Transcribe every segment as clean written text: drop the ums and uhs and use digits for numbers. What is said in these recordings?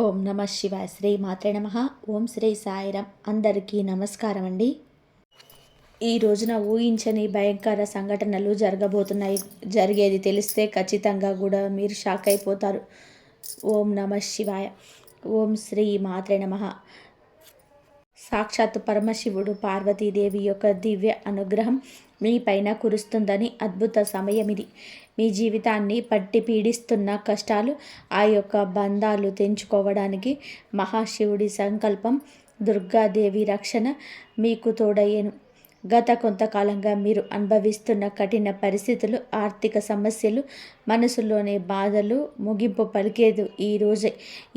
ఓం నమ శివాయ. శ్రీ మాత్రే నమ. ఓం శ్రీ సాయిరామ్. అందరికీ నమస్కారం అండి. ఈ రోజున ఊహించని భయంకర సంఘటనలు జరగబోతున్నాయి. జరిగేది తెలిస్తే ఖచ్చితంగా కూడా మీరు షాక్ అయిపోతారు. ఓం నమ శివాయ. ఓం శ్రీ మాత్రే నమ. సాక్షాత్తు పరమశివుడు పార్వతీదేవి యొక్క దివ్య అనుగ్రహం మీ పైన కురుస్తుందని అద్భుత సమయం ఇది. మీ జీవితాన్ని పట్టి పీడిస్తున్న కష్టాలు, ఆ యొక్క బంధాలు తెంచుకోవడానికి మహాశివుడి సంకల్పం, దుర్గాదేవి రక్షణ మీకు తోడయ్యేను. గత కొంతకాలంగా మీరు అనుభవిస్తున్న కఠిన పరిస్థితులు, ఆర్థిక సమస్యలు, మనసులోని బాధలు ముగింపు పలికేదు ఈ రోజే.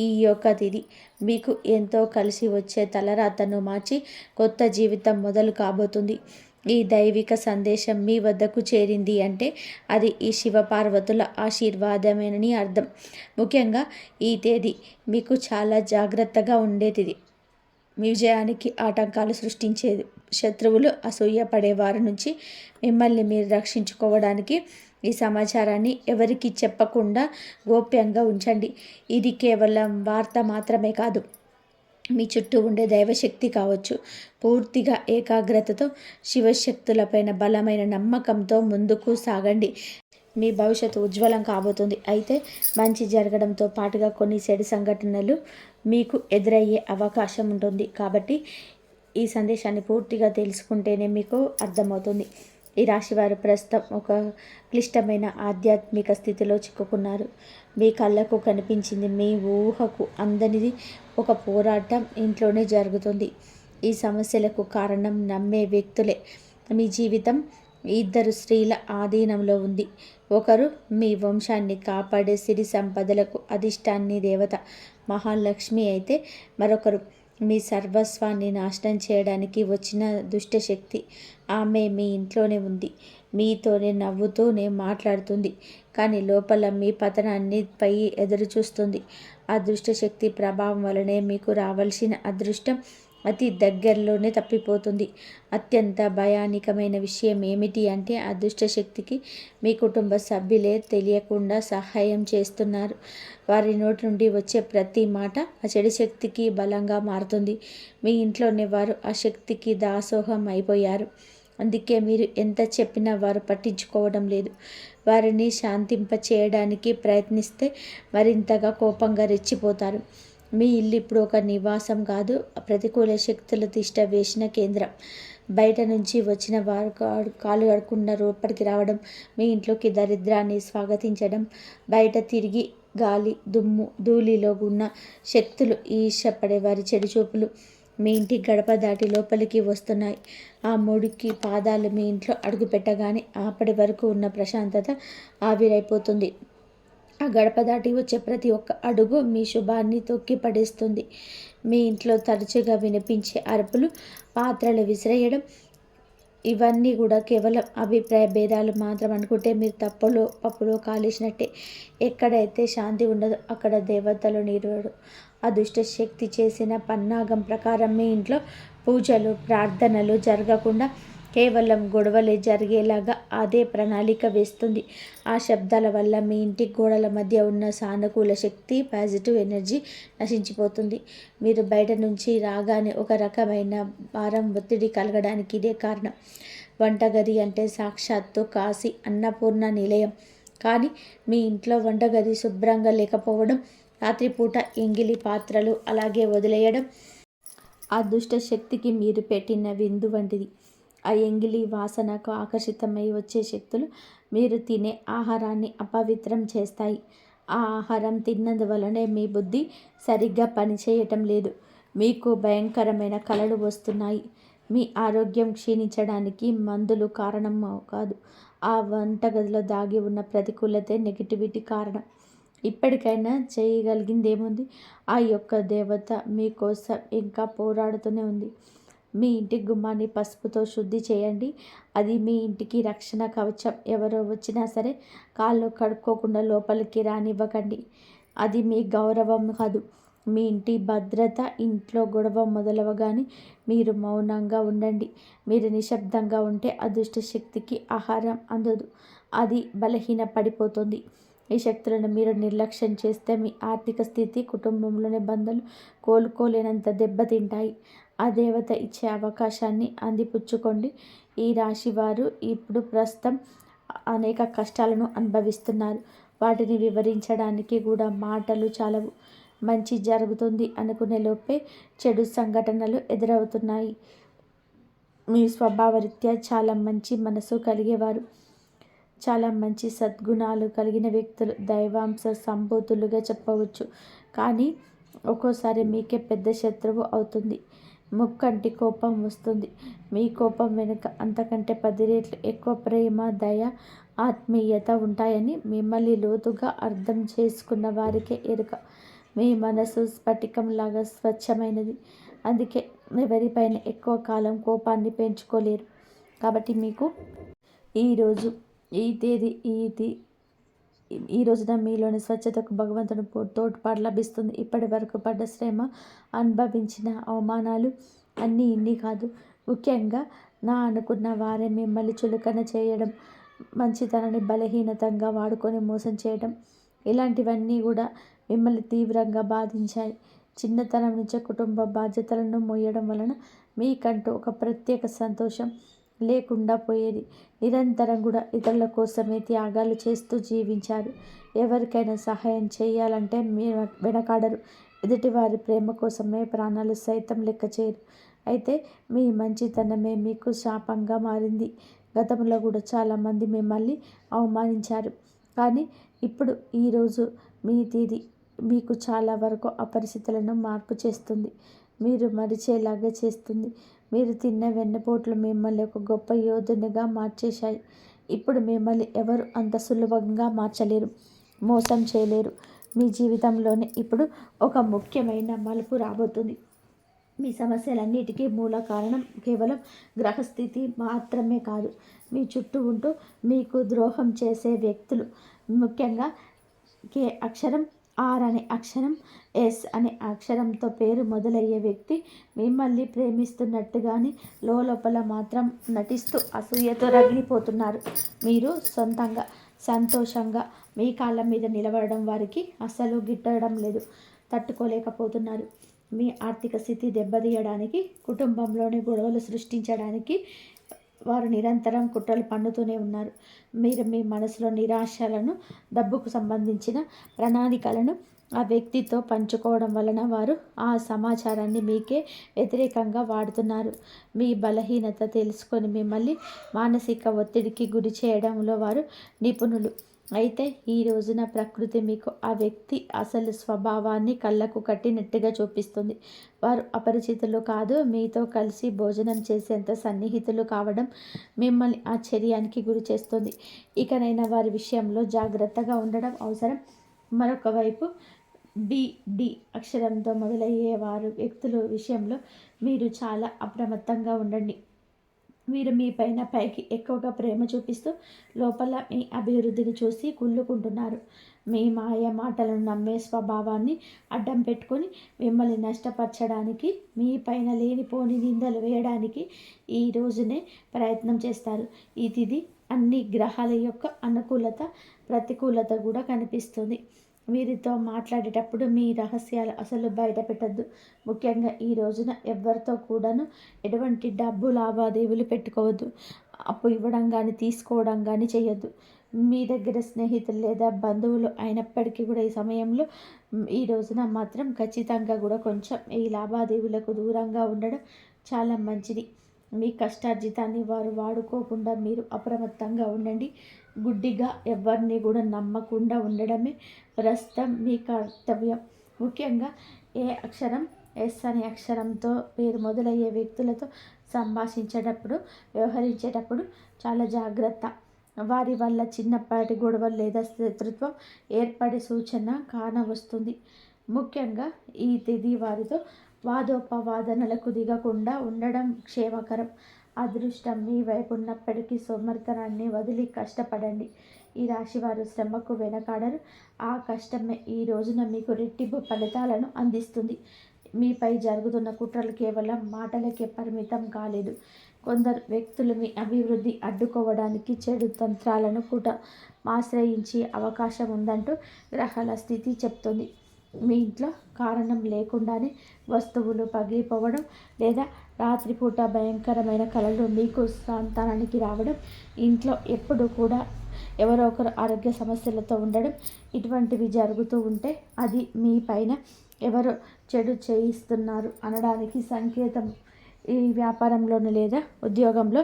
ఈ యొక్క తిథి మీకు ఎంతో కలిసి వచ్చే తలరాతను మార్చి కొత్త జీవితం మొదలు కాబోతుంది. ఈ దైవిక సందేశం మీ వద్దకు చేరింది అంటే అది ఈ శివపార్వతుల ఆశీర్వాదమేనని అర్థం. ముఖ్యంగా ఈ తేదీ మీకు చాలా జాగ్రత్తగా ఉండేది. మీ విజయానికి ఆటంకాలు సృష్టించేది. శత్రువులు, అసూయ పడేవారి నుంచి మిమ్మల్ని మీరు రక్షించుకోవడానికి ఈ సమాచారాన్ని ఎవరికి చెప్పకుండా గోప్యంగా ఉంచండి. ఇది కేవలం వార్త మాత్రమే కాదు, మీ చుట్టూ ఉండే దైవశక్తి కావచ్చు. పూర్తిగా ఏకాగ్రతతో శివశక్తులపైన బలమైన నమ్మకంతో ముందుకు సాగండి. మీ భవిష్యత్తు ఉజ్వలం కాబోతుంది. అయితే మంచి జరగడంతో పాటుగా కొన్ని చెడు సంఘటనలు మీకు ఎదురయ్యే అవకాశం ఉంటుంది. కాబట్టి ఈ సందేశాన్ని పూర్తిగా తెలుసుకుంటేనే మీకు అర్థమవుతుంది. ఈ రాశివారు ప్రస్తుతం ఒక క్లిష్టమైన ఆధ్యాత్మిక స్థితిలో చిక్కుకున్నారు. మీ కళ్ళకు కనిపించింది మీ ఊహకు అందనిది ఒక పోరాటం ఇంట్లోనే జరుగుతుంది. ఈ సమస్యలకు కారణం నమ్మే వ్యక్తులే. మీ జీవితం ఇద్దరు స్త్రీల ఆధీనంలో ఉంది. ఒకరు మీ వంశాన్ని కాపాడే సిరి సంపదలకు అధిష్టాన్ని దేవత మహాలక్ష్మి అయితే, మరొకరు మీ సర్వస్వాన్ని నాశనం చేయడానికి వచ్చిన దుష్టశక్తి. ఆమె మీ ఇంట్లోనే ఉంది, మీతోనే నవ్వుతూనే మాట్లాడుతుంది, కానీ లోపల మీ పతనాన్ని పై ఎదురు చూస్తుంది. ఆ దుష్టశక్తి ప్రభావం వలనే మీకు రావాల్సిన అదృష్టం అతి దగ్గరలోనే తప్పిపోతుంది. అత్యంత భయానకమైన విషయం ఏమిటి అంటే, ఆ దుష్టశక్తికి మీ కుటుంబ సభ్యులే తెలియకుండా సహాయం చేస్తున్నారు. వారి నోటి నుండి వచ్చే ప్రతి మాట ఆ చెడు శక్తికి బలంగా మారుతుంది. మీ ఇంట్లోనే వారు ఆ శక్తికి దాసోహం అయిపోయారు. అందుకే మీరు ఎంత చెప్పినా వారు పట్టించుకోవడం లేదు. వారిని శాంతింప చేయడానికి ప్రయత్నిస్తే మరింతగా కోపంగా రెచ్చిపోతారు. మీ ఇల్లు ఇప్పుడు ఒక నివాసం కాదు, ప్రతికూల శక్తుల తిష్ట వేసిన కేంద్రం. బయట నుంచి వచ్చిన వారు కాలు కడుక్కున్న లోపలికి రావడం, మీ ఇంట్లోకి దరిద్రాన్ని స్వాగతించడం, బయట తిరిగి గాలి దుమ్ము ధూళిలో ఉన్న శక్తులు, ఈర్ష్యపడే వారి చెడు చూపులు మీ ఇంటి గడప దాటి లోపలికి వస్తున్నాయి. ఆ మురికి పాదాలు మీ ఇంట్లో అడుగు పెట్టగానే అప్పటి వరకు ఉన్న ప్రశాంతత ఆవిరైపోతుంది. ఆ గడప దాటి వచ్చే ప్రతి ఒక్క అడుగు మీ శుభాన్ని తొక్కి పడేస్తుంది. మీ ఇంట్లో తరచుగా వినిపించే అరుపులు, పాత్రలు విసిరేయడం, ఇవన్నీ కూడా కేవలం అభిప్రాయ భేదాలు మాత్రం అనుకుంటే మీరు పప్పులో కాలేసినట్టే. ఎక్కడైతే శాంతి ఉండదో అక్కడ దేవతలు నిలవడు. ఆ దుష్ట శక్తి చేసిన పన్నాగం ప్రకారం మీ ఇంట్లో పూజలు, ప్రార్థనలు జరగకుండా కేవలం గొడవలే జరిగేలాగా అదే ప్రణాళిక వేస్తుంది. ఆ శబ్దాల వల్ల మీ ఇంటి గోడల మధ్య ఉన్న సానుకూల శక్తి, పాజిటివ్ ఎనర్జీ నశించిపోతుంది. మీరు బయట నుంచి రాగానే ఒక రకమైన భారం, ఒత్తిడి కలగడానికి ఇదే కారణం. వంటగది అంటే సాక్షాత్తు కాశీ అన్నపూర్ణ నిలయం. కానీ మీ ఇంట్లో వంటగది శుభ్రంగా లేకపోవడం, రాత్రిపూట ఎంగిలి పాత్రలు అలాగే వదిలేయడం ఆ దుష్ట శక్తికి మీరు పెట్టిన విందు వంటిది. ఆ ఎంగిలి వాసనకు ఆకర్షితమై వచ్చే శక్తులు మీరు తినే ఆహారాన్ని అపవిత్రం చేస్తాయి. ఆ ఆహారం తిన్నందువలనే మీ బుద్ధి సరిగ్గా పనిచేయటం లేదు. మీకు భయంకరమైన కలలు వస్తున్నాయి. మీ ఆరోగ్యం క్షీణించడానికి మందులు కారణం కాదు, ఆ వంటగదిలో దాగి ఉన్న ప్రతికూలతే, నెగిటివిటీ కారణం. ఇప్పటికైనా చేయగలిగిందేముంది? ఆ యొక్క దేవత మీకోసం ఇంకా పోరాడుతూనే ఉంది. మీ ఇంటి గుమ్మాన్ని పసుపుతో శుద్ధి చేయండి. అది మీ ఇంటికి రక్షణ కవచం. ఎవరో వచ్చినా సరే కాళ్ళు కడుక్కోకుండా లోపలికి రానివ్వకండి. అది మీ గౌరవం కాదు, మీ ఇంటి భద్రత. ఇంట్లో గొడవ మొదలవగానే మీరు మౌనంగా ఉండండి. మీరు నిశ్శబ్దంగా ఉంటే అదృష్ట శక్తికి ఆహారం అందదు, అది బలహీన పడిపోతుంది. ఈ శక్తులను మీరు నిర్లక్ష్యం చేస్తే మీ ఆర్థిక స్థితి, కుటుంబంలోని బంధాలు కోలుకోలేనంత దెబ్బతింటాయి. ఆ దేవత ఇచ్చే అవకాశాన్ని అందిపుచ్చుకోండి. ఈ రాశి వారు ఇప్పుడు ప్రస్తుతం అనేక కష్టాలను అనుభవిస్తున్నారు. వాటిని వివరించడానికి కూడా మాటలు చాలవు. మంచి జరుగుతుంది అనుకునే లోపే చెడు సంఘటనలు ఎదురవుతున్నాయి. మీ స్వభావరీత్యా చాలా మంచి మనసు కలిగేవారు, చాలా మంచి సద్గుణాలు కలిగిన వ్యక్తులు, దైవాంశ సంభూతులుగా చెప్పవచ్చు. కానీ ఒక్కోసారి మీకే పెద్ద శత్రువు అవుతుంది. ముక్కంటి కోపం వస్తుంది. మీ కోపం వెనుక అంతకంటే 10 రెట్లు ఎక్కువ ప్రేమ, దయ, ఆత్మీయత ఉంటాయని మిమ్మల్ని లోతుగా అర్థం చేసుకున్న వారికే ఎరుక. మీ మనసు స్ఫటికంలాగా స్వచ్ఛమైనది. అందుకే ఎవరిపైన ఎక్కువ కాలం కోపాన్ని పెంచుకోలేరు. కాబట్టి మీకు ఈరోజు ఈ తేదీ ఈ రోజున మీలోని స్వచ్ఛతకు భగవంతుని తోడ్పాటు లభిస్తుంది. ఇప్పటి వరకు పడ్డ శ్రమ, అనుభవించిన అవమానాలు అన్నీ ఇన్ని కాదు. ముఖ్యంగా నా అనుకున్న వారే మిమ్మల్ని చులకన చేయడం, మంచితనాన్ని బలహీనతంగా వాడుకొని మోసం చేయడం, ఇలాంటివన్నీ కూడా మిమ్మల్ని తీవ్రంగా బాధించాయి. చిన్నతనం నుంచే కుటుంబ బాధ్యతలను మోయడం వలన మీకంటూ ఒక ప్రత్యేక సంతోషం లేకుండా పోయేది. నిరంతరం కూడా ఇతరుల కోసమే త్యాగాలు చేస్తూ జీవించారు. ఎవరికైనా సహాయం చేయాలంటే మీరు వెనకాడరు. ఎదుటివారి ప్రేమ కోసమే ప్రాణాలు సైతం లెక్క చేయరు. అయితే మీ మంచితనమే మీకు శాపంగా మారింది. గతంలో కూడా చాలామంది మిమ్మల్ని అవమానించారు. కానీ ఇప్పుడు ఈరోజు మీ తీది మీకు చాలా వరకు ఆ పరిస్థితులను మార్పు చేస్తుంది. మీరు మరిచేలాగా చేస్తుంది. మీరు తిన్న వెన్నపోట్లు మిమ్మల్ని ఒక గొప్ప యోధునిగా మార్చేశాయి. ఇప్పుడు మిమ్మల్ని ఎవరు అంత సులభంగా మార్చలేరు, మోసం చేయలేరు. మీ జీవితంలోనే ఇప్పుడు ఒక ముఖ్యమైన మలుపు రాబోతుంది. మీ సమస్యలన్నిటికీ మూల కారణం కేవలం గ్రహస్థితి మాత్రమే కాదు, మీ చుట్టూ ఉంటూ మీకు ద్రోహం చేసే వ్యక్తులు. ముఖ్యంగా కే అక్షరం, ఆర్ అనే అక్షరం, ఎస్ అనే అక్షరంతో పేరు మొదలయ్యే వ్యక్తి మిమ్మల్ని ప్రేమిస్తున్నట్టుగాని లోపల మాత్రం నటిస్తూ అసూయతో రగిలిపోతున్నారు. మీరు సొంతంగా సంతోషంగా మీ కాళ్ళ మీద నిలబడడం వారికి అస్సలు గిట్టడం లేదు, తట్టుకోలేకపోతున్నారు. మీ ఆర్థిక స్థితి దెబ్బతీయడానికి, కుటుంబంలోని గొడవలు సృష్టించడానికి వారు నిరంతరం కుట్రలు పన్నుతూనే ఉన్నారు. మీరు మీ మనసులో నిరాశలను, డబ్బుకు సంబంధించిన ప్రణాళికలను ఆ వ్యక్తితో పంచుకోవడం వలన వారు ఆ సమాచారాన్ని మీకే వ్యతిరేకంగా వాడుతున్నారు. మీ బలహీనత తెలుసుకొని మిమ్మల్ని మానసిక ఒత్తిడికి గురి చేయడంలో వారు నిపుణులు. అయితే ఈ రోజున ప్రకృతి మీకు ఆ వ్యక్తి అసలు స్వభావాన్ని కళ్ళకు కట్టినట్టుగా చూపిస్తుంది. వారు అపరిచితులు కాదు, మీతో కలిసి భోజనం చేసేంత సన్నిహితులు కావడం మిమ్మల్ని ఆశ్చర్యానికి గురి చేస్తుంది. ఇకనైనా వారి విషయంలో జాగ్రత్తగా ఉండడం అవసరం. మరొక వైపు డి అక్షరంతో మొదలయ్యే వారు వ్యక్తుల విషయంలో మీరు చాలా అప్రమత్తంగా ఉండండి. మీరు మీ పైకి ఎక్కువగా ప్రేమ చూపిస్తూ లోపల మీ అభివృద్ధిని చూసి కుళ్ళుకుంటున్నారు. మీ మాయ మాటలను నమ్మే స్వభావాన్ని అడ్డం పెట్టుకొని మిమ్మల్ని నష్టపరచడానికి, మీ పైన లేనిపోని నిందలు వేయడానికి ఈ రోజునే ప్రయత్నం చేస్తారు. ఇది అన్ని గ్రహాల యొక్క అనుకూలత, ప్రతికూలత కూడా కనిపిస్తుంది. వీరితో మాట్లాడేటప్పుడు మీ రహస్యాలు అసలు బయట పెట్టద్దు. ముఖ్యంగా ఈ రోజున ఎవరితో కూడాను ఎటువంటి డబ్బు లావాదేవీలు పెట్టుకోవద్దు. అప్పు ఇవ్వడం కానీ తీసుకోవడం కానీ చేయొద్దు. మీ దగ్గర స్నేహితులు లేదా బంధువులు అయినప్పటికీ కూడా ఈ సమయంలో ఈ రోజున మాత్రం ఖచ్చితంగా కూడా కొంచెం ఈ లావాదేవీలకు దూరంగా ఉండడం చాలా మంచిది. మీ కష్టార్జితాన్ని వారు వాడుకోకుండా మీరు అప్రమత్తంగా ఉండండి. గుడ్డిగా ఎవరిని కూడా నమ్మకుండా ఉండడమే ప్రస్తుతం మీ కర్తవ్యం. ముఖ్యంగా ఏ అక్షరం, ఎస్ అనే అక్షరంతో పేరు మొదలయ్యే వ్యక్తులతో సంభాషించేటప్పుడు, వ్యవహరించేటప్పుడు చాలా జాగ్రత్త. వారి వల్ల చిన్నపాటి గొడవలు లేదా శత్రుత్వం ఏర్పడే సూచన కానవస్తుంది. ముఖ్యంగా ఈ తేదీ వారితో వాదోపవాదనలకు దిగకుండా ఉండడం క్షేమకరం. అదృష్టం మీ వైపు ఉన్నప్పటికీ సోమరితనాన్ని వదిలి కష్టపడండి. ఈ రాశివారు శ్రమకు వెనకాడరు. ఆ కష్టమే ఈ రోజున మీకు రెట్టింపు ఫలితాలను అందిస్తుంది. మీపై జరుగుతున్న కుట్రలు కేవలం మాటలకే పరిమితం కాలేదు. కొందరు వ్యక్తులు మీ అభివృద్ధి అడ్డుకోవడానికి చెడు తంత్రాలను ఆశ్రయించే అవకాశం ఉందంటూ గ్రహాల స్థితి చెప్తుంది. మీ ఇంట్లో కారణం లేకుండానే వస్తువులు పగిలిపోవడం లేదా రాత్రిపూట భయంకరమైన కలలు మీకు సంతానానికి రావడం, ఇంట్లో ఎప్పుడు కూడా ఎవరో ఒకరు ఆరోగ్య సమస్యలతో ఉండడం, ఇటువంటివి జరుగుతూ ఉంటే అది మీ పైన ఎవరో చెడు చేయిస్తున్నారు అనడానికి సంకేతం. ఈ వ్యాపారంలోనూ లేదా ఉద్యోగంలో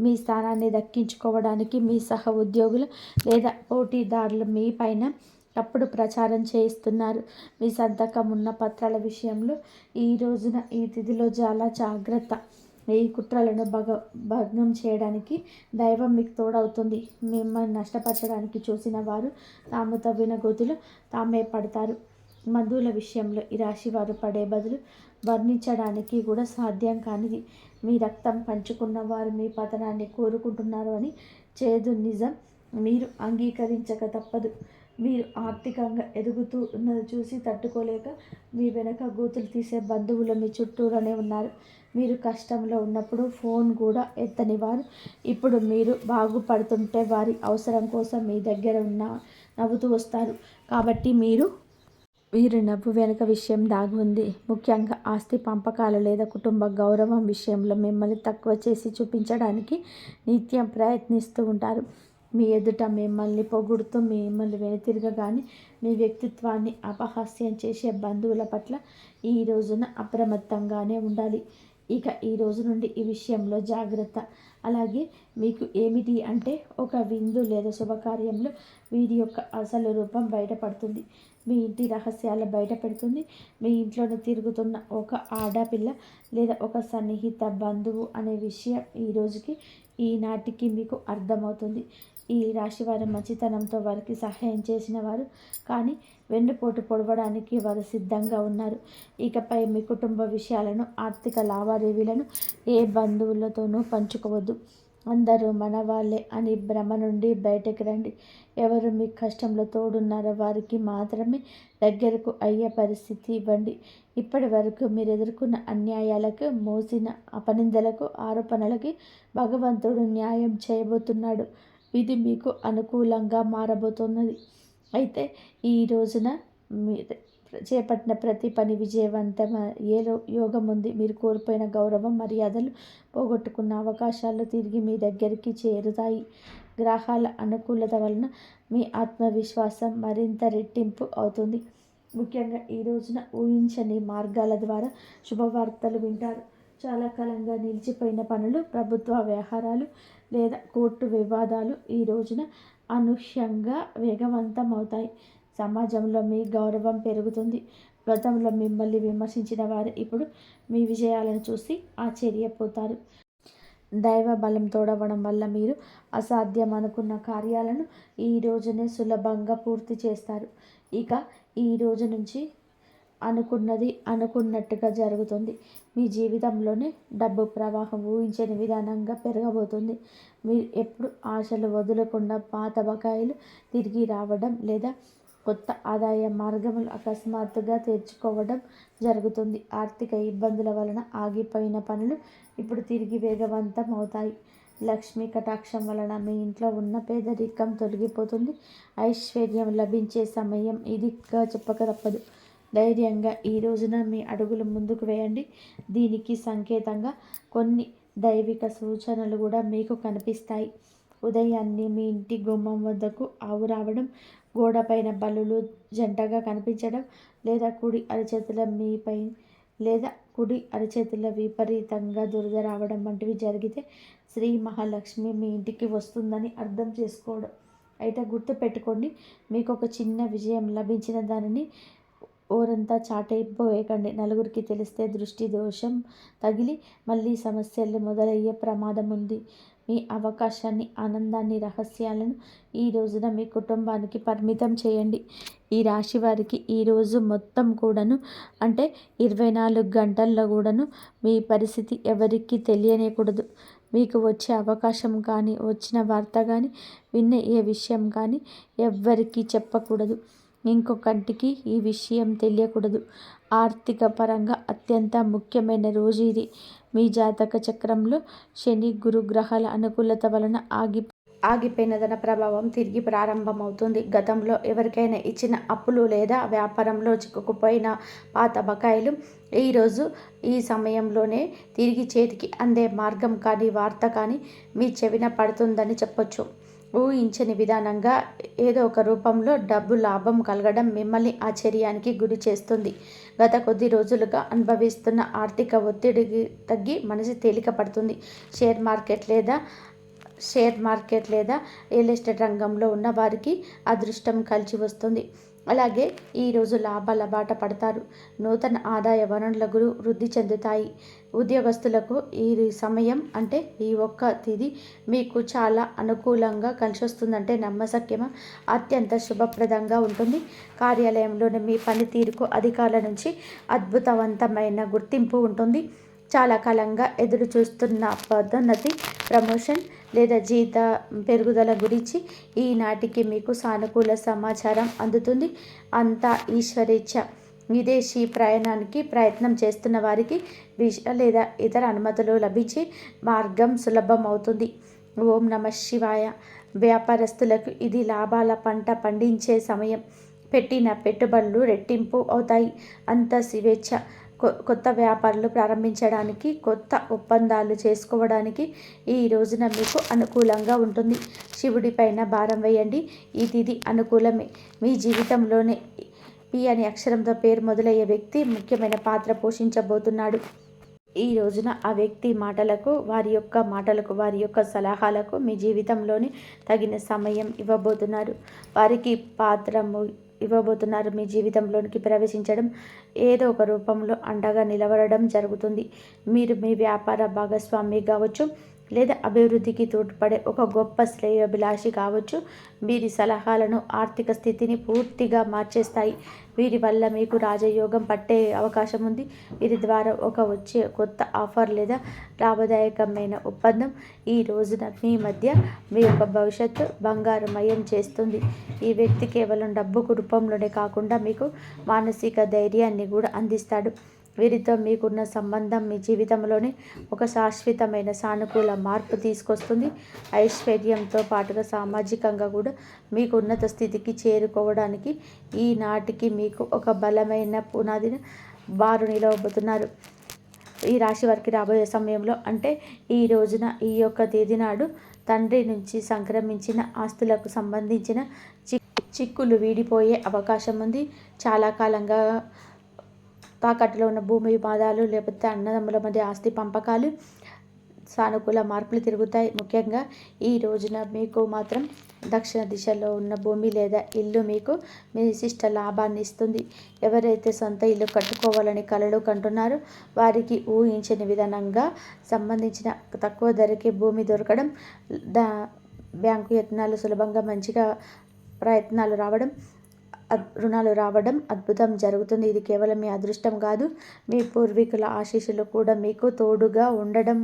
మీ స్థానాన్ని దక్కించుకోవడానికి మీ సహ ఉద్యోగులు లేదా పోటీదారులు మీ పైన తప్పుడు ప్రచారం చేయిస్తున్నారు. మీ సంతకం ఉన్న పత్రాల విషయంలో ఈ రోజున ఈ తిథిలో చాలా జాగ్రత్త. ఈ కుట్రలను భగ్నం చేయడానికి దైవం మీకు తోడవుతుంది. మిమ్మల్ని నష్టపరచడానికి చూసిన వారు తాము తవ్విన గోతిలో తామే పడతారు. బంధువుల విషయంలో ఈ రాశి వారు పడే బదులు వర్ణించడానికి కూడా సాధ్యం కానిది. మీ రక్తం పంచుకున్న వారు మీ పతనాన్ని కోరుకుంటున్నారు అని చేదు నిజం మీరు అంగీకరించక తప్పదు. మీరు ఆర్థికంగా ఎదుగుతూ ఉన్నది చూసి తట్టుకోలేక మీ వెనక గోతులు తీసే బంధువులు మీ చుట్టూలోనే ఉన్నారు. మీరు కష్టంలో ఉన్నప్పుడు ఫోన్ కూడా ఎత్తని వారు ఇప్పుడు మీరు బాగుపడుతుంటే వారి అవసరం కోసం మీ దగ్గర నవ్వుతూ వస్తారు. కాబట్టి వీరు నవ్వు వెనుక విషయం దాగి ఉంది. ముఖ్యంగా ఆస్తి పంపకాలు లేదా కుటుంబ గౌరవం విషయంలో మిమ్మల్ని తక్కువ చేసి చూపించడానికి నిత్యం ప్రయత్నిస్తూ ఉంటారు. మీ ఎదుట మిమ్మల్ని పొగుడుతూ మిమ్మల్ని వెనుతిరగగానే మీ వ్యక్తిత్వాన్ని అపహాస్యం చేసే బంధువుల పట్ల ఈ రోజున అప్రమత్తంగానే ఉండాలి. ఇక ఈ రోజు నుండి ఈ విషయంలో జాగ్రత్త. అలాగే మీకు ఏమిటి అంటే ఒక విందు లేదా శుభకార్యంలో వీరి యొక్క అసలు రూపం బయటపడుతుంది. మీ ఇంటి రహస్యాలు బయట పెడుతుంది. మీ ఇంట్లోనే తిరుగుతున్న ఒక ఆడపిల్ల లేదా ఒక సన్నిహిత బంధువు అనే విషయం ఈనాటికి మీకు అర్థమవుతుంది. ఈ రాశివారి మంచితనంతో వారికి సహాయం చేసిన వారు కానీ వెన్నుపోటు పొడవడానికి వారు సిద్ధంగా ఉన్నారు. ఇకపై మీ కుటుంబ విషయాలను, ఆర్థిక లావాదేవీలను ఏ బంధువులతోనూ పంచుకోవద్దు. అందరూ మన వాళ్ళే అని భ్రమ నుండి బయటకు రండి. ఎవరు మీ కష్టంలో తోడున్నారో వారికి మాత్రమే దగ్గరకు అయ్యే పరిస్థితి ఇవ్వండి. ఇప్పటి వరకు మీరు ఎదుర్కొన్న అన్యాయాలకు, మోసిన అపనిందలకు, ఆరోపణలకి భగవంతుడు న్యాయం చేయబోతున్నాడు. ఇది మీకు అనుకూలంగా మారబోతున్నది. అయితే ఈ రోజున మీరు చేపట్టిన ప్రతి పని విజయవంతమయ్యే యోగం ఉంది. మీరు కోల్పోయిన గౌరవం, మర్యాదలు, పోగొట్టుకున్న అవకాశాలు తిరిగి మీ దగ్గరికి చేరుతాయి. గ్రహాల అనుకూలత వలన మీ ఆత్మవిశ్వాసం మరింత రెట్టింపు అవుతుంది. ముఖ్యంగా ఈ రోజున ఊహించని మార్గాల ద్వారా శుభవార్తలు వింటారు. చాలా కాలంగా నిలిచిపోయిన పనులు, ప్రభుత్వ వ్యవహారాలు లేదా కోర్టు వివాదాలు ఈ రోజున అనూహ్యంగా వేగవంతం అవుతాయి. సమాజంలో మీ గౌరవం పెరుగుతుంది. గతంలో మిమ్మల్ని విమర్శించిన వారు ఇప్పుడు మీ విజయాలను చూసి ఆశ్చర్యపోతారు. దైవ బలం తోడవడం వల్ల మీరు అసాధ్యం అనుకున్న కార్యాలను ఈ రోజునే సులభంగా పూర్తి చేస్తారు. ఇక ఈ రోజు నుంచి అనుకున్నది అనుకున్నట్టుగా జరుగుతుంది. మీ జీవితంలోనే డబ్బు ప్రవాహం ఊహించని విధానంగా పెరగబోతుంది. మీరు ఎప్పుడు ఆశలు వదలకుండా పాత బకాయిలు తిరిగి రావడం లేదా కొత్త ఆదాయ మార్గములు అకస్మాత్తుగా తెరుచుకోవడం జరుగుతుంది. ఆర్థిక ఇబ్బందుల వలన ఆగిపోయిన పనులు ఇప్పుడు తిరిగి వేగవంతం అవుతాయి. లక్ష్మీ కటాక్షం వలన మీ ఇంట్లో ఉన్న పేదరికం తొలగిపోతుంది. ఐశ్వర్యం లభించే సమయం ఇదిగా చెప్పక తప్పదు. ధైర్యంగా ఈ రోజున మీ అడుగులు ముందుకు వేయండి. దీనికి సంకేతంగా కొన్ని దైవిక సూచనలు కూడా మీకు కనిపిస్తాయి. ఉదయాన్నే మీ ఇంటి గుమ్మం వద్దకు ఆవు రావడం, గోడపైన బల్లులు జంటగా కనిపించడం లేదా కుడి అరచేతుల విపరీతంగా దురద రావడం వంటివి జరిగితే శ్రీ మహాలక్ష్మి మీ ఇంటికి వస్తుందని అర్థం చేసుకోవడం. అయితే గుర్తుపెట్టుకోండి, మీకు ఒక చిన్న విజయం లభించిన దానిని ఓరంతా చాటైపోయేకండి. నలుగురికి తెలిస్తే దృష్టి దోషం తగిలి మళ్ళీ సమస్యలు మొదలయ్యే ప్రమాదం ఉంది. మీ అవకాశాన్ని, ఆనందాన్ని, రహస్యాలను ఈ రోజున మీ కుటుంబానికి పరిమితం చేయండి. ఈ రాశి వారికి ఈరోజు మొత్తం కూడాను అంటే 24 గంటల్లో కూడాను మీ పరిస్థితి ఎవరికి తెలియనేకూడదు. మీకు వచ్చే అవకాశం కానీ, వచ్చిన వార్త కానీ, విన్న ఏ విషయం కానీ ఎవ్వరికీ చెప్పకూడదు. ఇంకొకటికి ఈ విషయం తెలియకూడదు. ఆర్థిక పరంగా అత్యంత ముఖ్యమైన రోజు ఇది. మీ జాతక చక్రంలో శని, గురు గ్రహాల అనుకూలత వలన ఆగిపోయిన ధన ప్రభావం తిరిగి ప్రారంభమవుతుంది. గతంలో ఎవరికైనా ఇచ్చిన అప్పులు లేదా వ్యాపారంలో చిక్కుకుపోయిన పాత బకాయిలు ఈరోజు ఈ సమయంలోనే తిరిగి చేతికి అందే మార్గం కానీ వార్త కానీ మీ చెవిన పడుతుందని చెప్పొచ్చు. ఊహించని విధానంగా ఏదో ఒక రూపంలో డబ్బు లాభం కలగడం మిమ్మల్ని ఆశ్చర్యానికి గురి చేస్తుంది. గత కొద్ది రోజులుగా అనుభవిస్తున్న ఆర్థిక ఒత్తిడికి తగ్గి మనసు తేలిక పడుతుంది. షేర్ మార్కెట్ లేదా రియల్ ఎస్టేట్ రంగంలో ఉన్న వారికి అదృష్టం కలిసి వస్తుంది. అలాగే ఈరోజు లాభాల బాట పడతారు. నూతన ఆదాయ వనరులకు వృద్ధి చెందుతాయి. ఉద్యోగస్తులకు ఈ సమయం అంటే ఈ ఒక్క తేదీ మీకు చాలా అనుకూలంగా కలిసి వస్తుందంటే నమ్మశక్యమా? అత్యంత శుభప్రదంగా ఉంటుంది. కార్యాలయంలోని మీ పనితీరుకు అధికారుల నుంచి అద్భుతవంతమైన గుర్తింపు ఉంటుంది. చాలా కాలంగా ఎదురు చూస్తున్న పదోన్నతి, ప్రమోషన్ లేదా జీత పెరుగుదల గురించి ఈనాటికి మీకు సానుకూల సమాచారం అందుతుంది. అంతా ఈశ్వరేచ్ఛ. విదేశీ ప్రయాణానికి ప్రయత్నం చేస్తున్న వారికి వీసా లేదా ఇతర అనుమతులు లభించి మార్గం సులభం అవుతుంది. ఓం నమః శివాయ. వ్యాపారస్తులకు ఇది లాభాల పంట పండించే సమయం. పెట్టిన పెట్టుబడులు రెట్టింపు అవుతాయి. అంత స్వేచ్ఛ. కొత్త వ్యాపారాలు ప్రారంభించడానికి, కొత్త ఒప్పందాలు చేసుకోవడానికి ఈ రోజున మీకు అనుకూలంగా ఉంటుంది. శివుడి పైన భారం వేయండి. ఈ తిథి అనుకూలమే. మీ జీవితంలోనే పి అనే అక్షరంతో పేరు మొదలయ్యే వ్యక్తి ముఖ్యమైన పాత్ర పోషించబోతున్నాడు. ఈ రోజున ఆ వ్యక్తి మాటలకు, వారి యొక్క సలహాలకు మీ జీవితంలోని తగిన సమయం ఇవ్వబోతున్నారు. వారికి ఇవ్వబోతున్నారు. మీ జీవితంలోనికి ప్రవేశించడం, ఏదో ఒక రూపంలో అండగా నిలబడడం జరుగుతుంది. మీరు మీ వ్యాపార భాగస్వామి కావచ్చు లేదా అభివృద్ధికి తోడ్పడే ఒక గొప్ప శ్రేయోభిలాషి కావచ్చు. వీరి సలహాలను ఆర్థిక స్థితిని పూర్తిగా మార్చేస్తాయి. వీరి వల్ల మీకు రాజయోగం పట్టే అవకాశం ఉంది. వీరి ద్వారా వచ్చే కొత్త ఆఫర్ లేదా లాభదాయకమైన ఒప్పందం ఈ రోజున మీ మధ్య మీ యొక్క భవిష్యత్తు బంగారుమయం చేస్తుంది. ఈ వ్యక్తి కేవలం డబ్బు రూపంలోనే కాకుండా మీకు మానసిక ధైర్యాన్ని కూడా అందిస్తాడు. వీరితో మీకున్న సంబంధం మీ జీవితంలోనే ఒక శాశ్వతమైన సానుకూల మార్పు తీసుకొస్తుంది. ఐశ్వర్యంతో పాటుగా సామాజికంగా కూడా మీకు ఉన్నత స్థితికి చేరుకోవడానికి ఈనాటికి మీకు ఒక బలమైన పునాదిని వారు నిలవబోతున్నారు. ఈ రాశి వారికి రాబోయే సమయంలో అంటే ఈ రోజున ఈ యొక్క తేదీ నాడు తండ్రి నుంచి సంక్రమించిన ఆస్తులకు సంబంధించిన చిక్కులు వీడిపోయే అవకాశం ఉంది. చాలా కాలంగా తాకట్టులో ఉన్న భూమి వివాదాలు, లేకపోతే అన్నదమ్ముల మధ్య ఆస్తి పంపకాలు, సానుకూల మార్పులు తిరుగుతాయి. ముఖ్యంగా ఈ రోజున మీకు మాత్రం దక్షిణ దిశలో ఉన్న భూమి లేదా ఇల్లు మీకు మీ విశిష్ట లాభాన్ని ఇస్తుంది. ఎవరైతే సొంత ఇల్లు కట్టుకోవాలని కలలు కంటున్నారో వారికి ఊహించని విధానంగా సంబంధించిన తక్కువ ధరకే భూమి దొరకడం, బ్యాంకు యత్నాలు సులభంగా మంచిగా ప్రయత్నాలు రావడం, రుణాలు రావడం అద్భుతం జరుగుతుంది. ఇది కేవలం మీ అదృష్టం కాదు, మీ పూర్వీకుల ఆశీస్సులు కూడా మీకు తోడుగా ఉండడం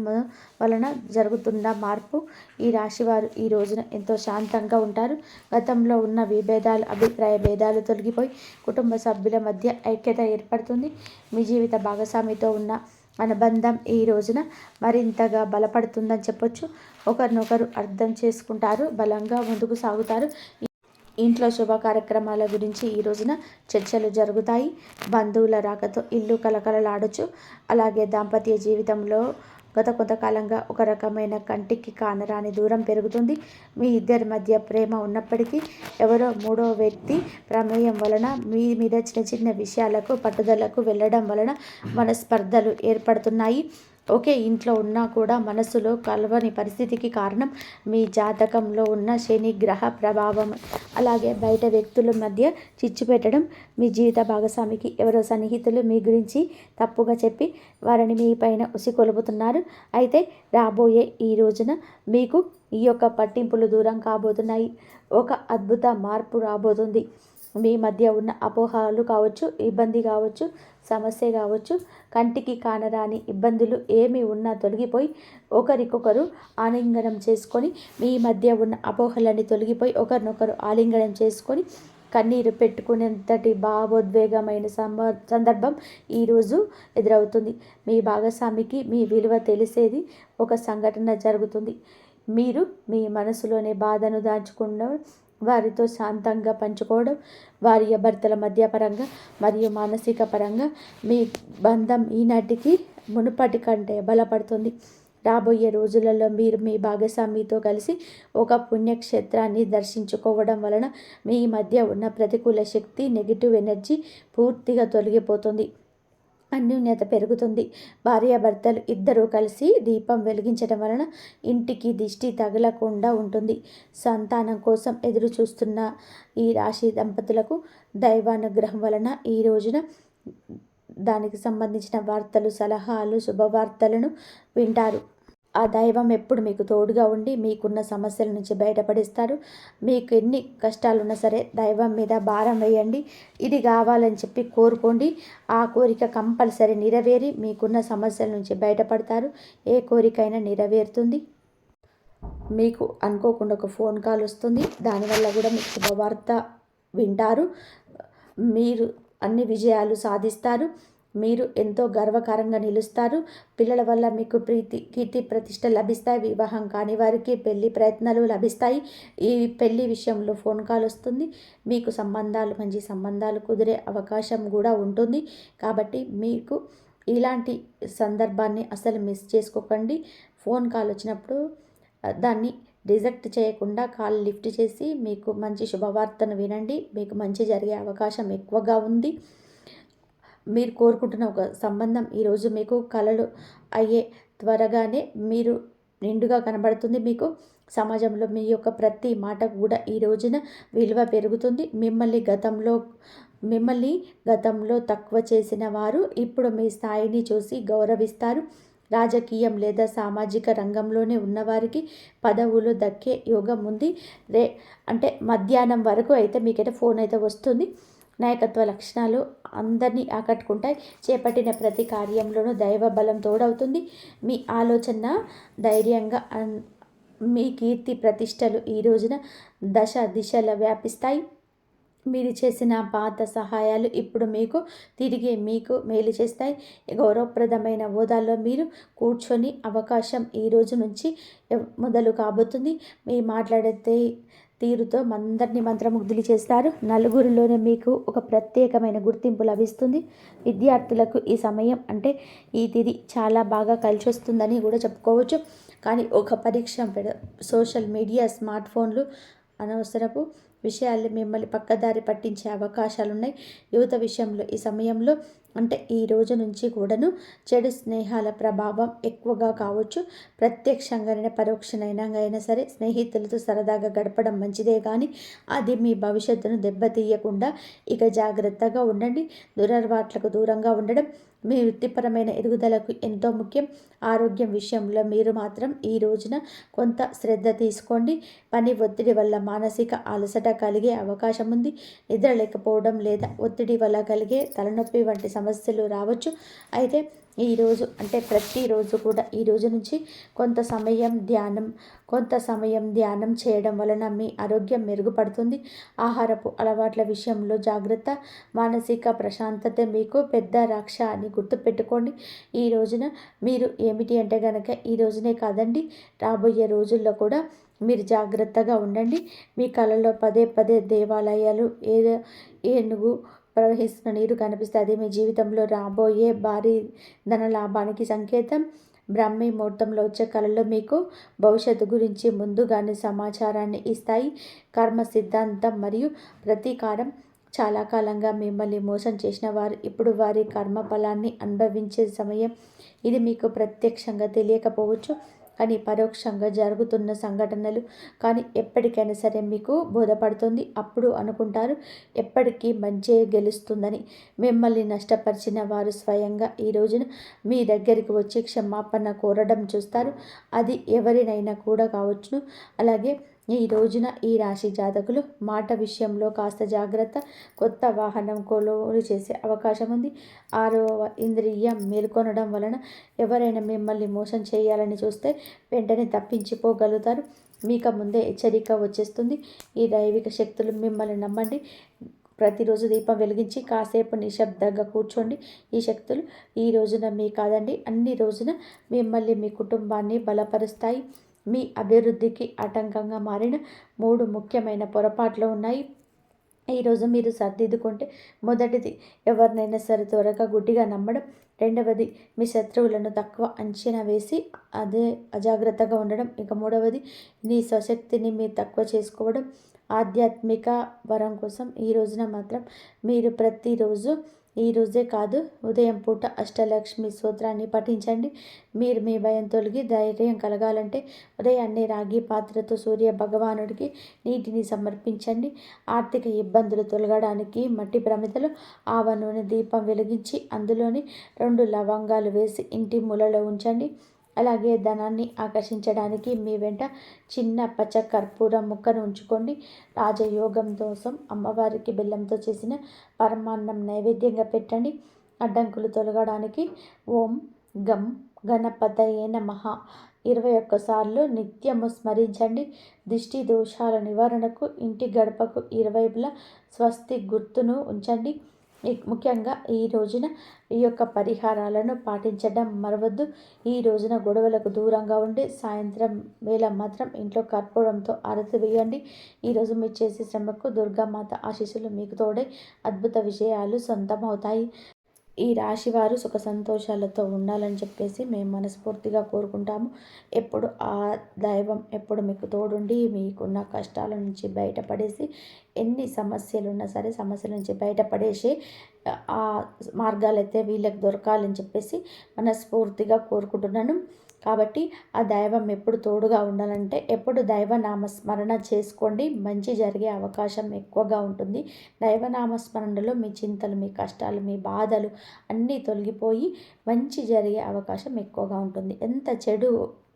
వలన జరుగుతున్న మార్పు. ఈ రాశివారు ఈ రోజున ఎంతో శాంతంగా ఉంటారు. గతంలో ఉన్న విభేదాలు, అభిప్రాయ భేదాలు తొలగిపోయి కుటుంబ సభ్యుల మధ్య ఐక్యత ఏర్పడుతుంది. మీ జీవిత భాగస్వామితో ఉన్న అనుబంధం ఈ రోజున మరింతగా బలపడుతుందని చెప్పొచ్చు. ఒకరినొకరు అర్థం చేసుకుంటారు, బలంగా ముందుకు సాగుతారు. ఇంట్లో శుభ కార్యక్రమాల గురించి ఈ రోజున చర్చలు జరుగుతాయి. బంధువుల రాకతో ఇల్లు కలకలలాడొచ్చు. అలాగే దాంపత్య జీవితంలో గత కొంతకాలంగా ఒక రకమైన కంటికి కానరాని దూరం పెరుగుతుంది. మీ ఇద్దరి మధ్య ప్రేమ ఉన్నప్పటికీ ఎవరో మూడో వ్యక్తి ప్రమేయం వలన మీ మీద చిన్న చిన్న విషయాలకు పట్టుదలకు వెళ్ళడం వలన మనస్పర్ధలు ఏర్పడుతున్నాయి. ఒకే ఇంట్లో ఉన్నా కూడా మనసులో కలవని పరిస్థితికి కారణం మీ జాతకంలో ఉన్న శని గ్రహ ప్రభావం. అలాగే బయట వ్యక్తుల మధ్య చిచ్చు పెట్టడం, మీ జీవిత భాగస్వామికి ఎవరో సన్నిహితులు మీ గురించి తప్పుగా చెప్పి వారిని మీ పైన ఉసికొలుపుతున్నారు. అయితే రాబోయే ఈ రోజున మీకు ఈ యొక్క పట్టింపులు దూరం కాబోతున్నాయి. ఒక అద్భుత మార్పు రాబోతుంది. మీ మధ్య ఉన్న అపోహలు కావచ్చు, ఇబ్బంది కావచ్చు, సమస్య కావచ్చు, కంటికి కానరాని ఇబ్బందులు ఏమి ఉన్నా తొలగిపోయి ఒకరికొకరు ఆలింగనం చేసుకొని, మీ మధ్య ఉన్న అపోహలన్నీ తొలగిపోయి ఒకరినొకరు ఆలింగనం చేసుకొని కన్నీరు పెట్టుకునేంతటి భావోద్వేగమైన సందర్భం ఈరోజు ఎదురవుతుంది. మీ భాగస్వామికి మీ విలువ తెలిసేది ఒక సంఘటన జరుగుతుంది. మీరు మీ మనసులోని బాధను దాచుకోవడం, వారితో శాంతంగా పంచుకోవడం, భార్యాభర్తల మధ్య పరంగా మరియు మానసిక పరంగా మీ బంధం ఈనాటికి మునుపటి కంటే బలపడుతుంది. రాబోయే రోజులలో మీరు మీ భాగస్వామితో కలిసి ఒక పుణ్యక్షేత్రాన్ని దర్శించుకోవడం వలన మీ మధ్య ఉన్న ప్రతికూల శక్తి, నెగిటివ్ ఎనర్జీ పూర్తిగా తొలగిపోతుంది. అన్యోన్యత పెరుగుతుంది. భార్యాభర్తలు ఇద్దరూ కలిసి దీపం వెలిగించడం వలన ఇంటికి దిష్టి తగలకుండా ఉంటుంది. సంతానం కోసం ఎదురు చూస్తున్న ఈ రాశి దంపతులకు దైవానుగ్రహం వలన ఈ రోజున దానికి సంబంధించిన వార్తలు, సలహాలు, శుభవార్తలను వింటారు. ఆ దైవం ఎప్పుడు మీకు తోడుగా ఉండి మీకున్న సమస్యల నుంచి బయటపడిస్తారు. మీకు ఎన్ని కష్టాలున్నా సరే దైవం మీద భారం వేయండి. ఇది కావాలని చెప్పి కోరుకోండి. ఆ కోరిక కంపల్సరీ నెరవేరి మీకున్న సమస్యల నుంచి బయటపడతారు. ఏ కోరికైనా నెరవేరుతుంది. మీకు అనుకోకుండా ఒక ఫోన్ కాల్ వస్తుంది. దానివల్ల కూడా మీకు శుభవార్త వింటారు. మీరు అన్ని విజయాలు సాధిస్తారు. మీరు ఎంతో గర్వకారంగా నిలుస్తారు. పిల్లల వల్ల మీకు కీర్తి ప్రతిష్ట లభిస్తాయి. వివాహం కాని వారికి పెళ్లి ప్రయత్నాలు లభిస్తాయి. ఈ పెళ్లి విషయంలో ఫోన్ కాల్ వస్తుంది. మీకు మంచి సంబంధాలు కుదిరే అవకాశం కూడా ఉంటుంది. కాబట్టి మీకు ఇలాంటి సందర్భాన్ని అసలు మిస్ చేసుకోకండి. ఫోన్ కాల్ వచ్చినప్పుడు దాన్ని రిజెక్ట్ చేయకుండా కాల్ లిఫ్ట్ చేసి మీకు మంచి శుభవార్తను వినండి. మీకు మంచి జరిగే అవకాశం ఎక్కువగా ఉంది. మీరు కోరుకుంటున్న ఒక సంబంధం ఈరోజు మీకు కలలు అయ్యే త్వరగానే మీరు నిండుగా కనబడుతుంది. మీకు సమాజంలో మీ యొక్క ప్రతి మాటకు కూడా ఈ రోజున విలువ పెరుగుతుంది. మిమ్మల్ని గతంలో తక్కువ చేసిన వారు ఇప్పుడు మీ స్థాయిని చూసి గౌరవిస్తారు. రాజకీయం లేదా సామాజిక రంగంలోనే ఉన్నవారికి పదవులు దక్కే యోగం ఉంది. అంటే మధ్యాహ్నం వరకు అయితే మీకైతే ఫోన్ అయితే వస్తుంది. నాయకత్వ లక్షణాలు అందరినీ ఆకట్టుకుంటాయి. చేపట్టిన ప్రతి కార్యంలోనూ దైవ బలం తోడవుతుంది. మీ ఆలోచన ధైర్యంగా మీ కీర్తి ప్రతిష్టలు ఈ రోజున దశ దిశల వ్యాపిస్తాయి. మీరు చేసిన పాత సహాయాలు ఇప్పుడు మీకు మేలు చేస్తాయి. గౌరవప్రదమైన హోదాలో మీరు కూర్చొని అవకాశం ఈ రోజు నుంచి మొదలు కాబోతుంది. మీ మాట్లాడే తీరుతో అందరినీ మంత్రముగ్ధులు చేస్తారు. నలుగురిలోనే మీకు ఒక ప్రత్యేకమైన గుర్తింపు లభిస్తుంది. విద్యార్థులకు ఈ సమయం అంటే ఈ తిథి చాలా బాగా కలిసి వస్తుందని కూడా చెప్పుకోవచ్చు. కానీ ఒక పరీక్ష సోషల్ మీడియా, స్మార్ట్ ఫోన్లు అనవసరపు విషయాలు మిమ్మల్ని పక్కదారి పట్టించే అవకాశాలు ఉన్నాయి. యువత విషయంలో ఈ సమయంలో అంటే ఈ రోజు నుంచి కూడాను చెడు స్నేహాల ప్రభావం ఎక్కువగా కావచ్చు. ప్రత్యక్షంగానైనా పరోక్షంగా సరే స్నేహితులతో సరదాగా గడపడం మంచిదే, కానీ అది మీ భవిష్యత్తును దెబ్బతీయకుండా ఇక జాగ్రత్తగా ఉండండి. దురలవాట్లకు దూరంగా ఉండడం మీ వృత్తిపరమైన ఎదుగుదలకు ఎంతో ముఖ్యం. ఆరోగ్యం విషయంలో మీరు మాత్రం ఈ రోజున కొంత శ్రద్ధ తీసుకోండి. పని ఒత్తిడి వల్ల మానసిక అలసట కలిగే అవకాశం ఉంది. నిద్ర లేకపోవడం లేదా ఒత్తిడి వల్ల కలిగే తలనొప్పి వంటి సమస్యలు రావచ్చు. అయితే ఈరోజు అంటే ప్రతిరోజు కూడా ఈ రోజు నుంచి కొంత సమయం ధ్యానం చేయడం వలన మీ ఆరోగ్యం మెరుగుపడుతుంది. ఆహారపు అలవాట్ల విషయంలో జాగ్రత్త. మానసిక ప్రశాంతత మీకు పెద్ద రక్ష అని గుర్తుపెట్టుకోండి. ఈ రోజున మీరు ఏమిటి అంటే కనుక ఈ రోజునే కాదండి, రాబోయే రోజుల్లో కూడా మీరు జాగ్రత్తగా ఉండండి. మీ కళలో పదే దేవాలయాలు ఏనుగు ప్రవహిస్తున్న నీరు కనిపిస్తుంది. మీ జీవితంలో రాబోయే భారీ ధన లాభానికి సంకేతం. బ్రాహ్మీ ముహూర్తంలో వచ్చే కళలు మీకు భవిష్యత్తు గురించి ముందుగానే సమాచారాన్ని ఇస్తాయి. కర్మ సిద్ధాంతం మరియు ప్రతీకారం. చాలా కాలంగా మిమ్మల్ని మోసం చేసిన వారు ఇప్పుడు వారి కర్మ ఫలాన్ని అనుభవించే సమయం ఇది. మీకు ప్రత్యక్షంగా తెలియకపోవచ్చు, కానీ పరోక్షంగా జరుగుతున్న సంఘటనలు కానీ ఎప్పటికైనా సరే మీకు బోధపడుతుంది. అప్పుడు అనుకుంటారు ఎప్పటికీ మంచే గెలుస్తుందని. మిమ్మల్ని నష్టపరిచిన వారు స్వయంగా ఈ రోజున మీ దగ్గరికి వచ్చి క్షమాపణ కోరడం చూస్తారు. అది ఎవరినైనా కూడా కావచ్చును. అలాగే ఈ రోజున ఈ రాశి జాతకులు మాట విషయంలో కాస్త జాగ్రత్త. కొత్త వాహనం కొనుగోలు చేసే అవకాశం ఉంది. 6వ ఇంద్రియం మేల్కొనడం వలన ఎవరైనా మిమ్మల్ని మోసం చేయాలని చూస్తే వెంటనే తప్పించిపోగలుగుతారు. మీకు ముందే హెచ్చరిక వచ్చేస్తుంది. ఈ దైవిక శక్తులు మిమ్మల్ని నమ్మండి. ప్రతిరోజు దీపం వెలిగించి కాసేపు నిశ్శబ్దంగా కూర్చోండి. ఈ శక్తులు ఈ రోజున మీ కాదండి, అన్ని రోజున మిమ్మల్ని మీ కుటుంబాన్ని బలపరుస్తాయి. మీ అభివృద్ధికి ఆటంకంగా మారిన 3 ముఖ్యమైన పొరపాట్లు ఉన్నాయి. ఈరోజు మీరు సర్దిద్దుకుంటే, మొదటిది ఎవరినైనా సరే త్వరగా గుడ్డిగా నమ్మడం. రెండవది మీ శత్రువులను తక్కువ అంచనా వేసి అదే అజాగ్రత్తగా ఉండడం. ఇక మూడవది నీ స్వశక్తిని మీరు తక్కువ చేసుకోవడం. ఆధ్యాత్మిక వరం కోసం ఈ రోజున మాత్రం మీరు ప్రతిరోజు, ఈ రోజే కాదు, ఉదయం పూట అష్టలక్ష్మి స్తోత్రాన్ని పఠించండి. మీరు మీ భయం తొలగి ధైర్యం కలగాలంటే ఉదయాన్నే రాగి పాత్రతో సూర్య భగవానుడికి నీటిని సమర్పించండి. ఆర్థిక ఇబ్బందులు తొలగడానికి మట్టి ప్రమిదలో ఆవ నూనె దీపం వెలిగించి అందులోని 2 లవంగాలు వేసి ఇంటి మూలలో ఉంచండి. అలాగే ధనాన్ని ఆకర్షించడానికి మీ వెంట చిన్న పచ్చ కర్పూరం ముక్కను ఉంచుకోండి. రాజయోగం కోసం అమ్మవారికి బెల్లంతో చేసిన పరమాన్నం నైవేద్యంగా పెట్టండి. అడ్డంకులు తొలగడానికి ఓం గం గణపతయే నమః 21 సార్లు నిత్యము స్మరించండి. దిష్టి దోషాల నివారణకు ఇంటి గడపకు ఇరువైపులా స్వస్తి గుర్తును ఉంచండి. ముఖ్యంగా ఈ రోజున ఈ యొక్క పరిహారాలను పాటించడం మరవద్దు. ఈ రోజున గొడవలకు దూరంగా ఉండి సాయంత్రం వేళ మాత్రం ఇంట్లో కర్పూరంతో ఆరతి వేయండి. ఈరోజు మీరు చేసే శ్రమకు దుర్గామాత ఆశీస్సులు మీకు తోడై అద్భుత విజయాలు సొంతమవుతాయి. ఈ రాశివారు సుఖ సంతోషాలతో ఉండాలని చెప్పేసి మేము మనస్ఫూర్తిగా కోరుకుంటాము. ఎప్పుడు ఆ దైవం ఎప్పుడు మీకు తోడుండి మీకున్న కష్టాల నుంచి బయటపడేసి, ఎన్ని సమస్యలు ఉన్నా సరే సమస్యల నుంచి బయటపడేసి ఆ మార్గాలైతే వీళ్ళకి దొరకాలని చెప్పేసి మనస్ఫూర్తిగా కోరుకుంటున్నాను. కాబట్టి ఆ దైవం ఎప్పుడు తోడుగా ఉండాలంటే ఎప్పుడు దైవనామస్మరణ చేసుకోండి. మంచి జరిగే అవకాశం ఎక్కువగా ఉంటుంది. దైవనామస్మరణలో మీ చింతలు, మీ కష్టాలు, మీ బాధలు అన్నీ తొలగిపోయి మంచి జరిగే అవకాశం ఎక్కువగా ఉంటుంది. ఎంత చెడు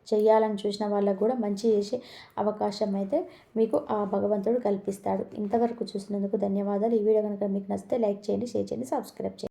చేయాలని చూసిన వాళ్ళకు కూడా మంచి చేసే అవకాశం అయితే మీకు ఆ భగవంతుడు కల్పిస్తాడు. ఇంతవరకు చూసినందుకు ధన్యవాదాలు. ఈ వీడియో కనుక మీకు నచ్చితే లైక్ చేయండి, షేర్ చేయండి, సబ్స్క్రైబ్ చేయండి.